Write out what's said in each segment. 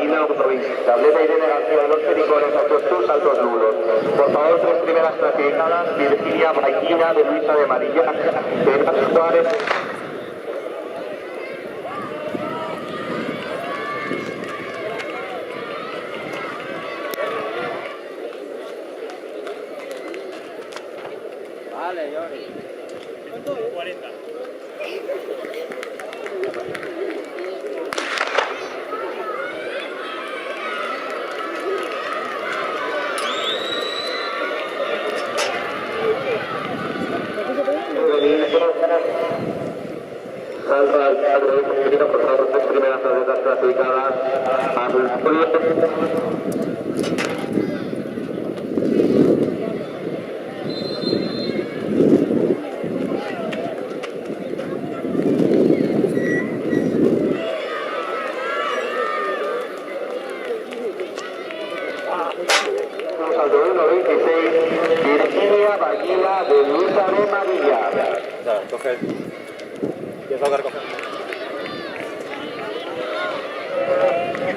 Marina 1.20. Tableta Irene García, los pericones, autos tus, saltos nulos. Por favor, tres primeras clasificadas, Virginia Baikina de Luisa de Marilla, Pedro Suárez. Vale, Jordi. ¿Cuánto es? 40. Salva al cuadro, por favor, tres primeras atletas clasificadas. Salto 1.26, Virginia Baguila de Luisa de Marilla. Ya, coge. Empieza a dar coger.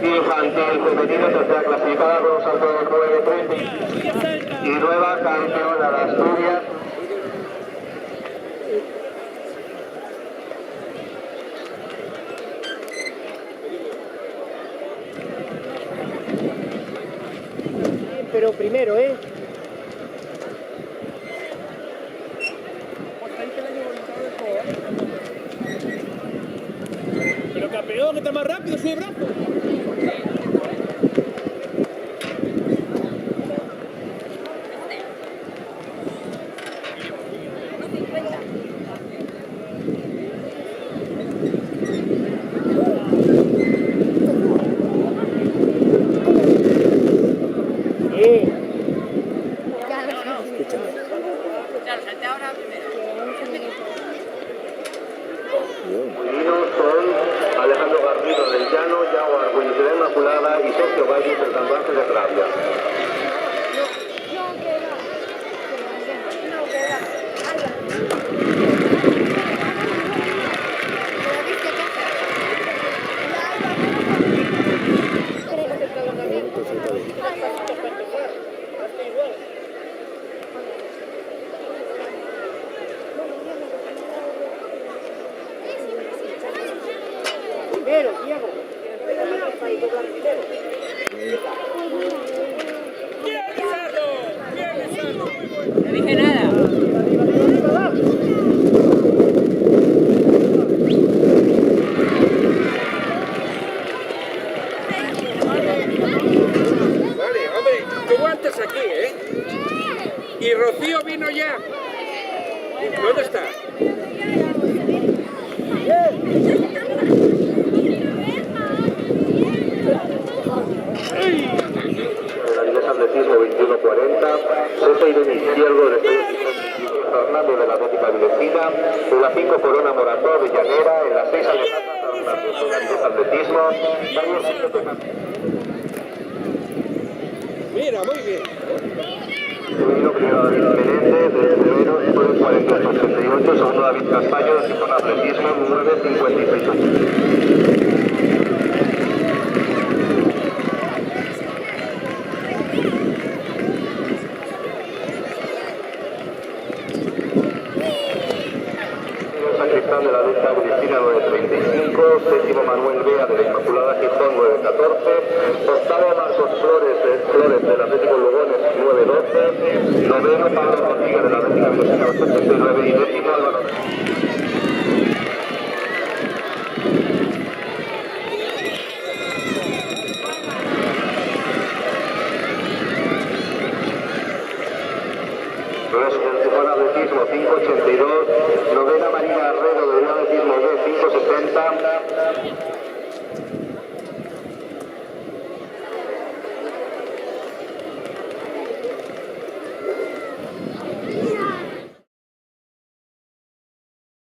Infantil femenino, tercera clasificada con un salto de 9.30. Y nueva campeona de Asturias. Pero primero, ¿eh? Pero campeón, que está más rápido, sube brazo. Son Alejandro Garrido del Llano, Yago Argüelles de la Inmaculada y Sergio Valles del Tambarce de Pravia. Primero, Diego. No dije nada. Vale, hombre, tú aguantas aquí, ¿eh? Y Rocío vino ya. ¿Dónde está? Atletismo 21.40, José Irene Izquierdo del Fernando de la Atlética Vilecina, en la 5 Corona Morató de Llanera, en la 6 Alejandra Atletismo, Mira, muy bien. Segundo, primero David Menéndez, del primero, después 48-88, segundo David Castaño, del Ciclón Atletismo, 9.56. De la lucha Cristina 9.35, séptimo Manuel Bea de la Inmaculada Gijón 9.14, octavo Marcos Flores del Atlético Lugones 9.12, noveno Pablo Rodríguez de la Atlética Vilecina 8.39 y décimo Álvaro.